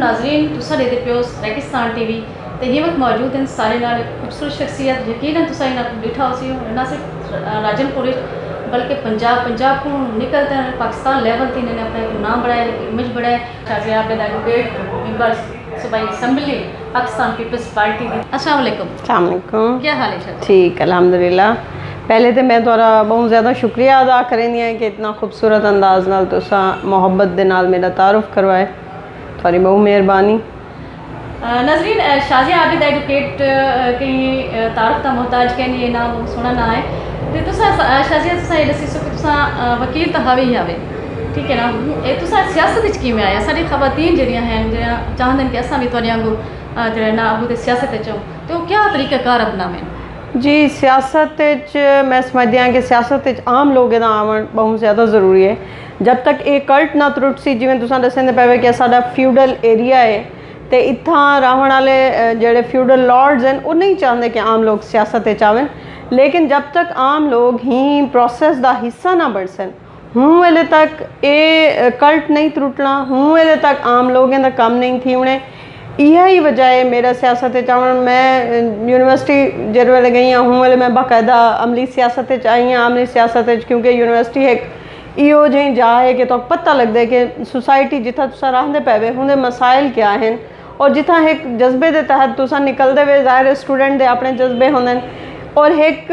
नाजरीन तुसा देते पियो रेगिस्तान टीवी तो ये वक्त मौजूद हैं सारे नाल खूबसूरत शख्सियत यकीनन तुसा इन्हां को डिठा होसी ना सिर्फ राजनपुर बल्कि पंजाब को निकलते हैं पाकिस्तान लेवल से इन्होंने अपना एक नाम बढ़ाया इमेज बढ़ाया शाजी आप एडवोकेट मेंबर्स सूबाई असम्बली पाकिस्तान पीपल्स पार्टी की। अस्सलाम वालेकुम, क्या हाल है? ठीक अल्हम्दुलिल्लाह। पहले तो मैं थोड़ा बहुत ज़्यादा शुक्रिया अदा करेंदी है कि इतना खूबसूरत अंदाज नाल तुसा मुहब्बत दे नाल मेरा तारुफ करवाए, थोड़ी बहुत मेहरबानी। नजरीन शाजिया आबिद एडवोकेट कहीं तारुफ का मोहताज कहीं ये नाम सुना ना है तो तुसा शाजिया तुसा ये दसी सो कि तुसा वकील तो हवे ही हवे ठीक है ना ये तुसा सियासत किमें आया सारी खवातीन जड़ियाँ हैं जरा चाहते हैं कि असा भी थोड़ी आंगू जरा ना अबू तो सियासत चो तो क्या तरीक़ाकार अपनावें? जी सियासत मैं समझदी हाँ कि सियासत आम लोगों का आवन बहुत ज़्यादा ज़रूरी है। जब तक एक कल्ट ना त्रुट सी जिवें तुसां दस्सदे पए कि साडा फ्यूडल एरिया है तो इत्थां रहण वाले जेह्ड़े फ्यूडल लॉर्ड्स हैं वो नहीं चाहते कि आम लोग सियासत आवन, लेकिन जब तक आम लोग ही प्रोसेस का हिस्सा ना बन सन हूँ वेले तक ये कल्ट नहीं त्रुटना, हूँ वेले तक आम लोगों का कम नहीं थी होने। यही वजह है मेरा सियासत चावन। मैं यूनिवर्सिटी जिस वेले गई हाँ हूँ वेले मैं बाकायदा अमली सियासत आई हाँ अमली सियासत क्योंकि यूनिवर्सिटी एक इो जी जा है कि तो पता लगता है कि सोसाइटी जिथा तुसा रहंदे पे उनके मसाइल क्या हैं और जिथा एक जज्बे के तहत तुसा निकलते हुए ज़ाहिर स्टूडेंट के अपने जज्बे होंगे और एक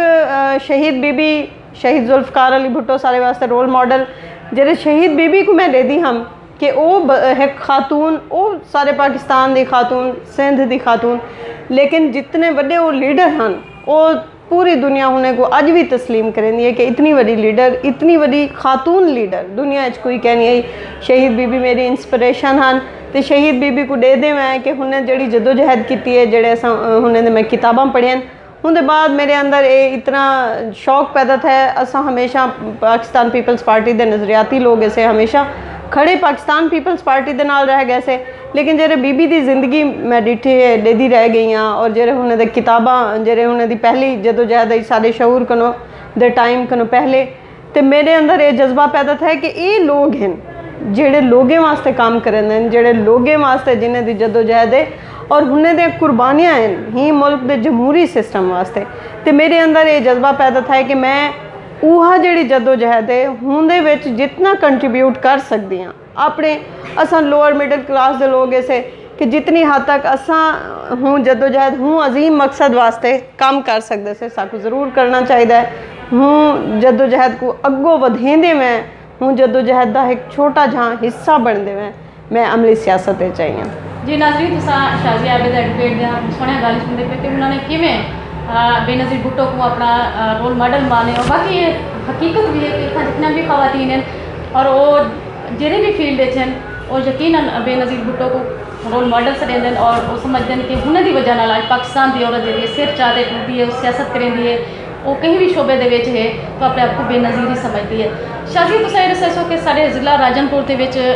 शहीद बीबी शहीद जुल्फकार अली भुट्टो सारे वास्ते रोल मॉडल जेरे शहीद बीबी को मैं दे दी हम कि वो एक खातून वो सारे पाकिस्तान की खातून सिंध की खातून लेकिन जितने बड़े वो लीडर हैं वो पूरी दुनिया होने को अज भी तस्लीम करेंदी है कि इतनी बड़ी लीडर इतनी बड़ी खातून लीडर दुनिया कोई कहनी है। शहीद बीबी मेरी इंस्पिरेशन हैं तो शहीद बीबी को दे दें मैं कि उन्हें जड़ी जदोजहद की है जेड़े अस उन्हें मैं किताबां पढ़ियां उनके बाद मेरे अंदर ये इतना शौक पैदा था। असा हमेशा पाकिस्तान पीपल्स पार्टी के नज़रियाती लोग ऐसे हमेशा खड़े पाकिस्तान पीपल्स पार्टी के नाल रह गए से, लेकिन जेरे बीबी की जिंदगी मैं डिठी डेदी रह गई हाँ और जेरे उन्हें दे किताबां जेरे उन्हें दी पहली जदोजहद आई सारे शऊर कनो दे टाइम कनो पहले तो मेरे अंदर ये जज्बा पैदा था कि ये लोग हैं जेड़े लोगों वास्ते काम करें जेड़े लोगों वास्ते जिन्हें दी जदोजहद है और उन्हें दे कुर्बानियाँ हैं ही मुल्क के जमहूरी सिस्टम वास्ते। तो मेरे अंदर ये जज्बा पैदा था कि मैं वह जी जदोजहद है उनदे विच जितना कंट्रीब्यूट कर सकती हाँ अपने असा लोअर मिडल क्लास के लोग ऐसे कि जितनी हद तक असा हूँ जदोजहद हूँ अजीम मकसद वास्ते काम कर सकते से साकू ज़रूर करना चाहिए। हूँ जदोजहद को अगों वधेंदे मैं हूँ जदोजहद का एक छोटा जहाँ हिस्सा बनते मैं अमली सियासत चाहिए। जी नाज़रीन तुसा शाजिया आबिद एडवोकेट सुने गल सुनते पे कि उन्होंने किमें बेनज़ीर भुट्टो को अपना रोल मॉडल माने और बाकी ये हकीकत भी है कि इतना जितना भी खवातीन हैं और वो जेरे भी फील्ड हैं वो यकीनन बेनज़ीर भुट्टो को रोल मॉडल से देंगे और वो समझते हैं कि उन्हें की वजह नाल पाकिस्तान की औरत जी सिर चाहते टूटती है सियासत करेंदी है वो कहीं भी शोबे दे विच है तो अपने आप को बेनज़ीर ही समझती है। शाजी तुसा ये दसो कि साढ़े ज़िला राजनपुर के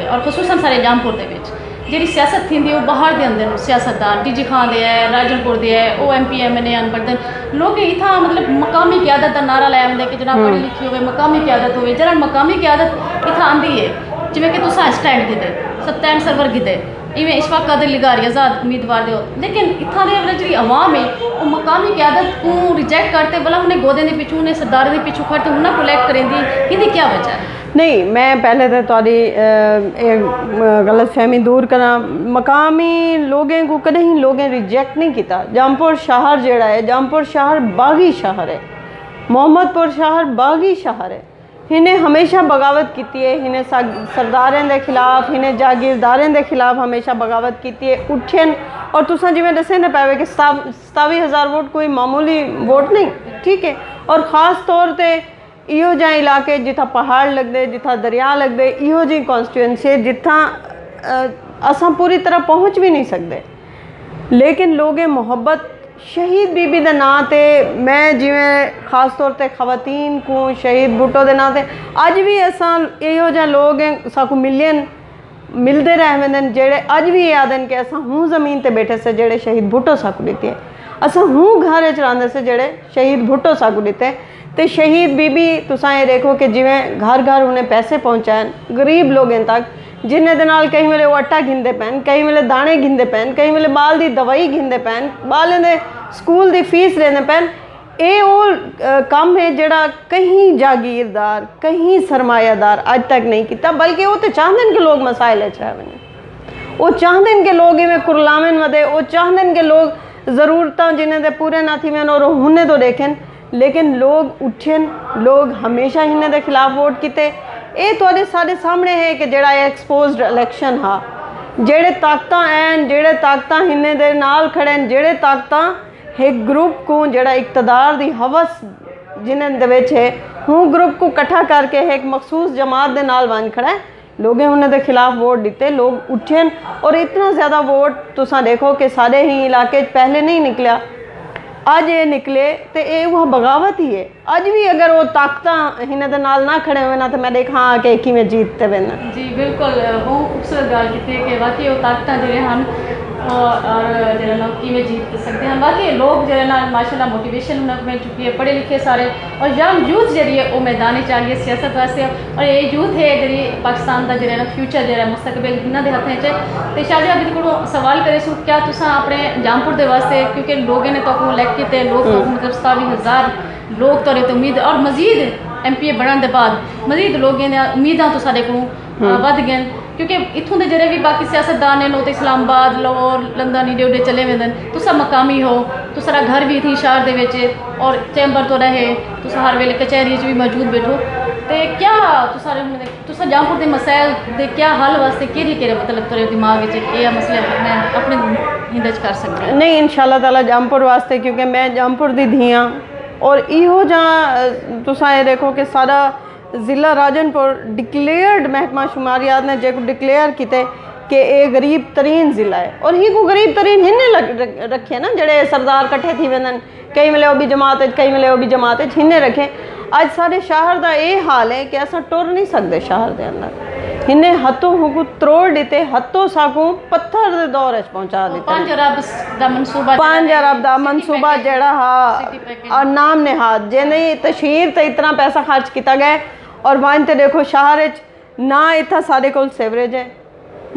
और खसूसन सारे जामपुर के जी सियासत थी वो बाहर के अंदर सियासतदान टीजी खान दे है राजनपुर दे है ओ MP MNA अनपढ़ लोग इतना मतलब मकामी क्यादत का नारा लै आते कि जनाब पढ़ी लिखी हो मकामी क्यादत हो जरा मकामी क्यादत इतना आँदी है जिमें कि तुसा स्टैंड गिते सत्तैन सरवर गिते इवें इशफाक कादिर लिगारी आज़ाद उम्मीदवार दे लेकिन इतना दे जी आवाम है वो मकामी क्यादत को रिजेक्ट करते भला उन्हें गोदे के पिछू उन्हें सरदारे के पिछू खड़ते उन्हें कोलैक्ट करेंदी इहदी क्या वजह है? नहीं मैं पहले तो थोड़ी गलत फहमी दूर करा मकामी लोगों को कदे ही लोगों रिजेक्ट नहीं किया। जामपुर शहर जोड़ा है जामपुर शहर बागी शहर है मोहम्मदपुर शहर बागी शहर है इन्हें हमेशा बगावत की है इन्हें सरदारें के खिलाफ इन्हें जागीरदारें के खिलाफ हमेशा बगावत की है उठन और तुसा जिमें दसे ना पावे कि 27,000 वोट कोई मामूली वोट नहीं ठीक है और ख़ास तौर पर इहो जा इलाके जिथा पहाड़ लगते जिथा दरिया लगते इहो जी कॉन्स्टिट्यूएंसी जिथा असा पूरी तरह पहुँच भी नहीं सकते लेकिन लोग मोहब्बत शहीद बीबी के नाँ ते मैं जिमें खास तौर पर खवातीन को शहीद भुट्टो के नाँ ते अज भी असा इहो जा लोग साकू मिलते रह वेंदे जेड़े अज भी याद हैं कि असा हूँ ज़मीन ते बैठे से जेड़े शहीद भुट्टो साकू दिते है असा हूँ घर चलाते से जेड़े शहीद भुट्टो साकू दिते तो शहीद बीबी तुसा ये देखो कि जिमें घर घर उन्हें पैसे पहुँचाए गरीब लोगों तक जिन्हें दे नाल कई वेले आटा घिंदे पैन, कई वेले दाने घिंदे पैन, कई वेले बाल दी दवाई घिंदे पैन, बालें दे स्कूल दी फीस लेंदे पैन। ये वो काम है जिहड़ा कहीं जागीरदार, कहीं सरमायादार अज तक नहीं किया, बल्कि वो तो चाहते हैं कि लोग मसाइल चाहे, वो चाहते हैं कि लोग इवें कुरलावन वधे, वो चाहते हैं कि लोग ज़रूरतां जिन्हें दे पूरे ना थी और हुने तो देखें, लेकिन लोग उठन, लोग हमेशा इन्हें दे खिलाफ वोट किते। ये तुहाडे सारे सामने है कि जिहड़ा एक्सपोज्ड इलैक्शन हा, जेड़े ताकतां हैं, जेड़े ताकतां इन्हें दे नाल खड़े, जेड़े ताकतां एक ग्रुप को जिहड़ा इकतदार दी हवस जिन्हें दे विच है, हूँ ग्रुप को इकट्ठा करके एक मखसूस जमात दे नाल बन खड़ा है। लोगों उन्होंने खिलाफ वोट दिते, लोग उठे और इतना ज़्यादा वोट तुसा देखो कि सारे ही इलाके पहले नहीं निकलिया, अज ये निकले तो ये वह बगावत ही है। अज भी अगर वो ताकत इन्हें दे नाल ना खड़े हुए ना तो मैं देखा हाँ कि किवें जीतते वे ना। जी बिल्कुल, बहुत खूबसूरत गल की कि वाकई वो ताकत जिहड़े हैं और जिहड़े लोग किवें जीत सकते हैं। बाकी लोग जिहड़े ना माशाल्लाह मोटिवेशन उन्हें मिल चुकी है, पढ़े लिखे सारे और यंग यूथ जी है वो मैदान च आ गई सियासत वास्ते। और ये यूथ है जी पाकिस्तान का जो फ्यूचर जो मुस्तकबिल इन्होंने हथों च। तो शाजिया अभी को सवाल करे सो क्या तुसा अपने जामपुर के वास्ते, क्योंकि लोगों ने तो इलैक्ट किए, लोग मतलब 27,000 लोग तो उम्मीद और मजीद MP बनने के बाद मजीद लोगों ने उम्मीदा तो साढ़े को वध गए, क्योंकि इतों के जो भी बाकी सियासतदान हैं तो इस्लामाबाद, लाहौर, लंदन इडे उडे चले वे, तुसा मकामी हो, तुसारा घर भी थी शहर के और चैंबर तो रहे, तुसा हर वेले कचहरी भी मौजूद बैठो। तो क्या तुसा जामपुर के मसाइल के क्या हल वास्ते कि मतलब तुरे दिमाग ये मसले मैं अपने हिंद कर सकती नहीं इंशाअल्लाह ताला जामपुर वास्ते, क्योंकि मैं जामपुर दी धी हाँ और इहो जहाँ तुसा ये देखो कि सारा ज़िला राजनपुर डिक्लेयर्ड महकमा शुमारियात ने जो डिक्लेयर किते कि ये गरीब तरीन ज़िला है। और ही को गरीब तरीन हिन्ने रखे ना, जड़े सरदार कट्ठे थी वेंदन, कई मिले वो भी जमात, कई मिले वो भी जमात हिन्ने रखे। अज सारे शहर का ये हाल है कि अस टुर नहीं सकते शहर के अंदर, इन्हें हथों हुकू त्रोड़ दिते, हथों साकू पत्थर के दौर पहुँचा दिते। 5 अरब का मनसूबा जड़ा हा और नाम निहाद जिन्हें तशहीर तो इतना पैसा खर्च किया गया और वन तो देखो शहर ना इतना साढ़े कोल सीवरेज है,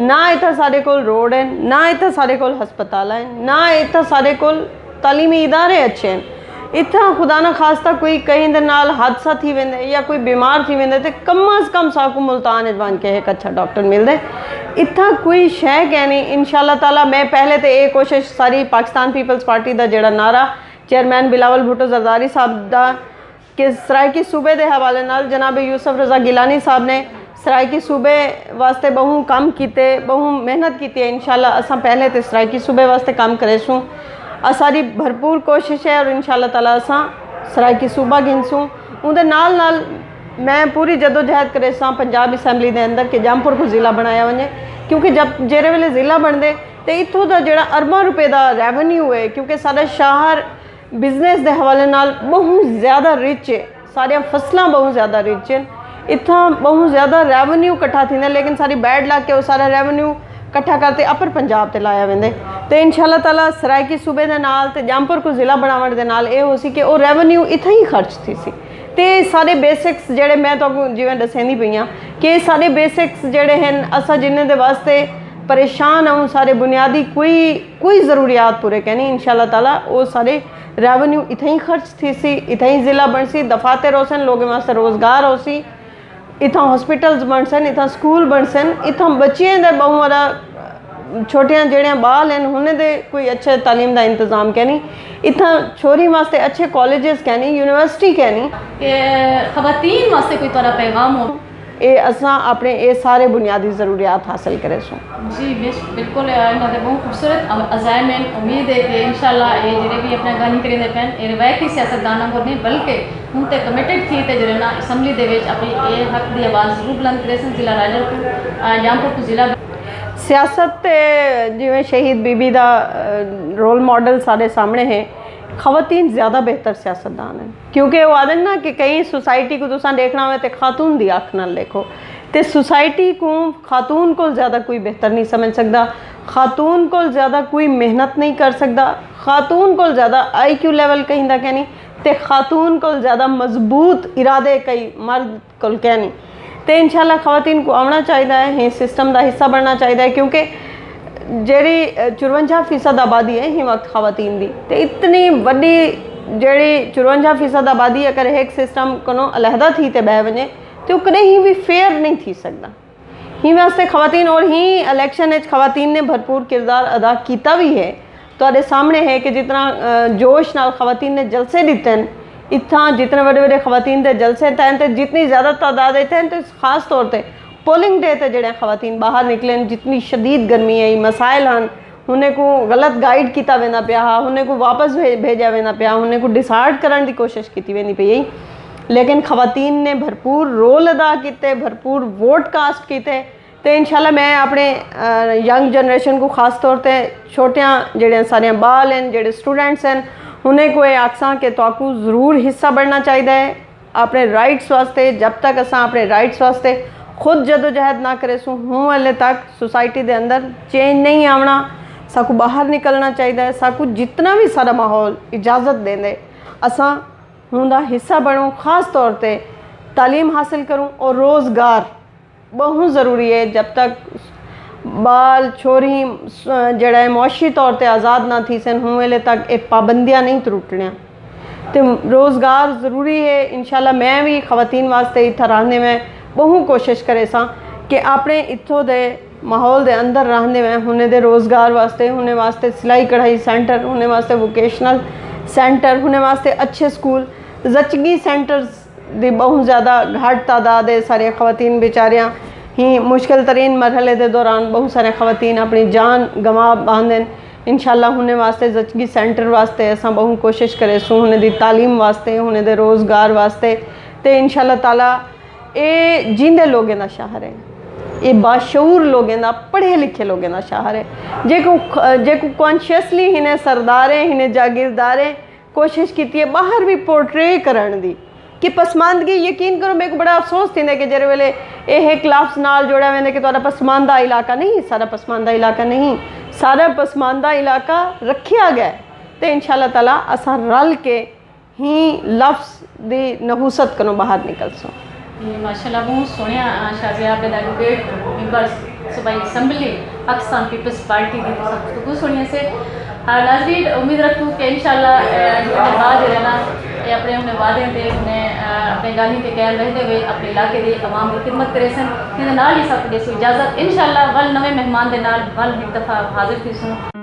ना इतना साढ़े कोल रोड है, ना इतना साढ़े कोल हस्पताल है, ना इतना साढ़े कोल तालीमी इदारे अच्छे हैं। इतना खुदा ना खास्ता कोई कहीं दे नाल हादसा थी वेंदे या कोई बीमार थी वेंदे तो कम अज़ कम साकू मुल्तान बन के एक अच्छा डॉक्टर मिलते। इतना कोई शय कहनी इंशाअल्लाह ताला। मैं पहले तो ये कोशिश सारी पाकिस्तान पीपल्स पार्टी का जोड़ा नारा चेयरमैन बिलावल भुट्टो जरदारी साहब का कि सराइकी सूबे के हवाले नाल जनाब यूसुफ रज़ा गिलानी साहब ने सराइकी सूबे वास्ते बहु काम किए, बहु मेहनत की है। इंशाअल्लाह असां पहले तो सराइकी सूबे वास्ते काम करेसूँ, सारी भरपूर कोशिश है और इंशाअल्लाह ताला असां सराइकी सूबा गिनसूँ। उनके नाल नाल मैं पूरी जदोजहद करे सां पंजाब असैम्बली के अंदर कि जामपुर को ज़िला बनाया वने, क्योंकि जब जेरे वेले ज़िला बनते तो इतों का जोड़ा अरबों रुपए का रेवन्यू है, क्योंकि सारा शहर बिजनेस के हवाले नाल बहुत ज़्यादा रिच है, सारिया फसलां बहुत ज़्यादा रिच हैं, इतना बहुत ज़्यादा रेवन्यू इकट्ठा थी, लेकिन सारी बैड लग के वो सारा रेवन्यू इकट्ठा करते अपर पंजाब ते लाया वेंदे। तो इंशाअल्लाह ताला सराइकी सूबे के नाल ते जामपुर को ज़िला बनावन दे नाल ये हो सी कि वो रेवन्यू इत्थे ही खर्च थी सी। ते सारे बेसिक्स जेड़े मैं तो जिवें दसेंदी पई हाँ कि सारे बेसिक्स जेड़े हैं असां जिन्हें दे वास्ते परेशान हूँ, सारे बुनियादी कोई ज़रूरियात पूरे कहनी इंशाअल्लाह ताला वो सारे रेवन्यू इत्थे ही खर्च थी सी, इत्थे ही ज़िला बन सी, दफातर हो सन, लोगों वास्ते रोज़गार हो सी, इतना हॉस्पिटल्स बन सन, इतना स्कूल बन सन, इतना बच्चियां दे बहु वाला छोटियां जड़ियां बाल हैं उन्हें दे कोई अच्छे तालीम का इंतजाम कहनी, इतना छोरी वास्ते अच्छे कॉलेजेस कहनी, यूनिवर्सिटी कहनी कि खवातीन वास्ते कोई तरह पैगाम हो ये असां अपने ये सारे बुनियादी ज़रूरियात हासिल करे सूँ। जी बिल्कुल, इन्होंने बहुत खूबसूरत अज़ाइम है। उम्मीद है कि इंशाअल्लाह ये जो भी अपना गल करेंगे पैन ये रवायती सियासतदानों को नहीं बल्कि हूँ तो कमिटेड थी तो जो ना असैम्बली के अपनी ये हक की आवाज़ जरूर बुलंद करे सन। जिला राजनपुर जामपुर को जिला सियासत जिवें शहीद बीबी का रोल मॉडल सारे सामने है, खवातीन ज़्यादा बेहतर सियासतदान हैं, क्योंकि वो आदन ना कि कई सोसाइटी को तुसा देखना हो तो खातून दी अख नाल देखो, तो सोसाइटी को खातून को ज़्यादा कोई बेहतर नहीं समझ सकता, खातून को ज़्यादा कोई मेहनत नहीं कर सकता, खातून को ज़्यादा IQ लेवल कहीं कहनी, तो खातून को ज़्यादा मजबूत इरादे कई मर्द को कहनी। तो इंशाल्लाह खवातीन को आना चाहिए ही सिस्टम का हिस्सा बनना चाहिए क्योंकि जी 54% आबादी है ही वक्त खवातीन की तो इतनी वड्डी जी 54% आबादी अगर एक सिस्टम को अलहदा थी तो बह वजे तो कदें ही भी फेयर नहीं थी सकता ही वास्ते खवातीन और ही इलेक्शन खवातीन ने भरपूर किरदार अदा किया भी है तो सामने है कि जितना जोश नाल खवातीन ने जलसे दिते हैं इतना जितने बड़े बड़े खवातीन के जलसे तैन तो जितनी ज़्यादा तादाद थे तो खास तौर पर पोलिंग डे ते जड़े खवातीन बाहर निकले जितनी शदीद गर्मी है मसाइल हैं उन्हें को गलत गाइड किया वेंदा पिया उन्हें को वापस भेजा वेंदा पिया उन्हें को डिसाइड करने की कोशिश की वेंदी पई लेकिन खवातीन ने भरपूर रोल अदा किए भरपूर वोट कास्ट किए तो इंशाल्लाह मैं अपने यंग जनरेशन को खास तौर पर छोटियां जड़ियां सारिया बाल हैं जड़े स्टूडेंट्स हैं उन्हें को आखसा कि तो ज़रूर हिस्सा बढ़ना चाहिए अपने राइट्स वास्ते जब तक असा अपने राइट्स वास्ते खुद जदोजहद ना करे सो हूँ हले तक सोसाइटी के अंदर चेंज नहीं आना साकू बाहर निकलना चाहिए साकू जितना भी सारा माहौल इजाज़त देंदे असा उनका हिस्सा बनूँ खास तौर पर तालीम हासिल करूँ और रोज़गार बहुत ज़रूरी है जब तक बाल छोरी जड़ा है मुआशी तौर पर आज़ाद ना थी सन हूँ वेले तक ये पाबंदियाँ नहीं त्रुटनियाँ तो रोज़गार ज़रूरी है इंशाल्लाह मैं भी खवातीन वास्ते इतना रहने में बहुत कोशिश करे सा कि अपने इतों दे माहौल दे अंदर रहने में हुने दे रोज़गार वास्ते हुने वास्ते सिलाई कढ़ाई सेंटर हुने वास्ते वोकेशनल सेंटर हुने वास्ते अच्छे स्कूल जचगी सेंटर्स दी बहुत ज़्यादा घाट तादाद है सारे खवातीन बेचारियाँ ही मुश्किल तरीन मरहले के दौरान बहुत सारे खवातीन अपनी जान गंवा बांधन इंशाल्लाह हुने वास्ते जचगी सेंटर वास्ते असा बहुत कोशिश करे सो हुने दी तालीम वास्ते हुने दे रोज़गार वास्ते तो इंशाल्लाह ताला ये जिंदे लोगों का शहर है ये बाशऊर लोगों का पढ़े लिखे लोगों का शहर है जेको कॉन्शियसली इन्हें सरदारें इन्हें जागीरदारें कोशिश की है बाहर भी पोर्ट्रे करने दी कि पसमानदगी यकीन करो मेरे को बड़ा अफसोस थी कि जेरे वेले एक लफ्ज़ नाल जोड़ा वेंदे कि तुहाडा पसमानदा इलाका नहीं सारा पसमानदा इलाका नहीं सारा पसमानदा इलाका रखा गया तो इंशाल्लाह ताला असा रल के ही लफ्ज़ दी नहूसत को बाहर निकल सो माशाल्लाह बहुत सोहने शाजिया आपने एडवोकेट मेंबर्स सूबाई असम्बली पाकिस्तान पीपल्स पार्टी की गुफ्तगू सुनिए से नाज़रीन उम्मीद रखूँ कि इंशाल्लाह बाद रहना ये अपने उन्हें वादे थे उन्हें अपने गाली के कैम रहते हुए अपने इलाके के अवाम की खिदमत करे सन ही सब इजाज़त इंशाल्लाह वल नवे मेहमान के नाल वल एक दफ़ा हाजिर थी सूँ।